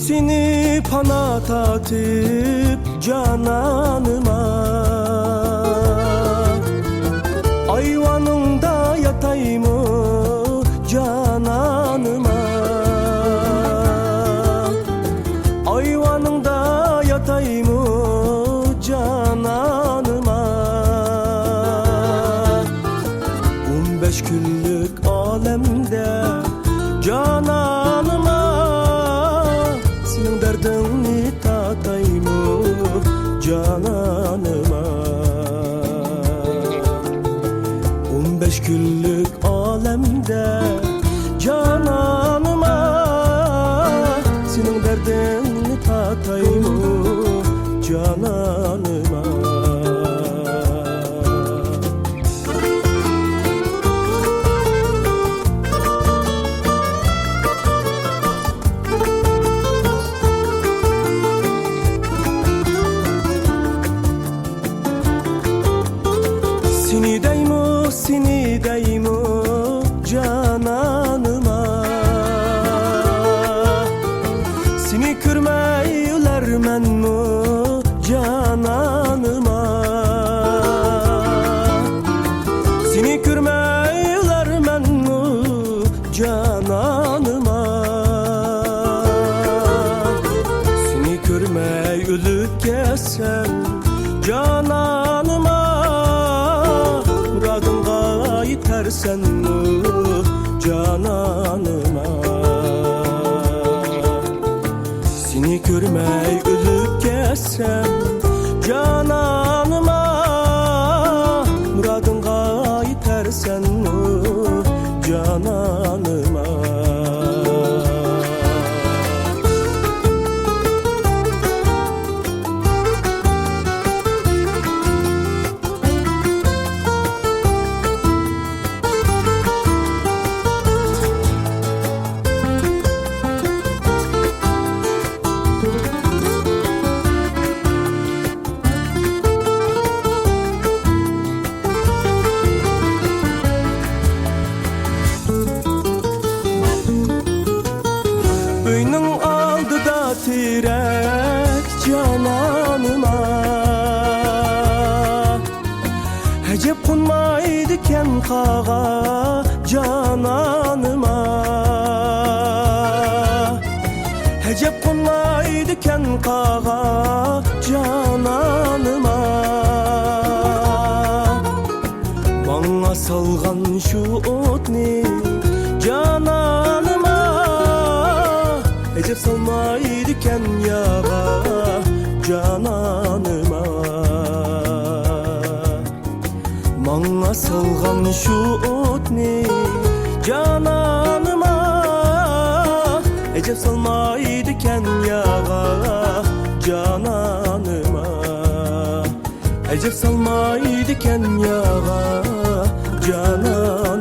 seni pana tatıp cananıma, ayvanında yatayım cananıma, ayvanında yatayım cananıma. 15 günlük alemde cananıma, senin derdini tatayım cananıma. 15 günlük alemde cananıma, senin derdini tatayım cananıma. Seni deyim cananıma, seni kürmeylermen mi cananıma, seni kürmeylermen mi cananıma, seni kürmey ölüp gelsem cananıma, muradınga yetersen mi cananıma. Seni görmey ölüp gelsem cananıma, muradınga yetersen mi cananıma. Beynin aldıda tirek cananıma, hecep konmaydıken kağa cananıma, hecep konmaydıken kağa cananıma. Bana salgan şu otni cananıma, hecep salmaydıken yağa cananıma. Bana salgan şu otni cananıma, hecep salmaydıken yağa cananıma, hecep salmaydıken yağa cananıma.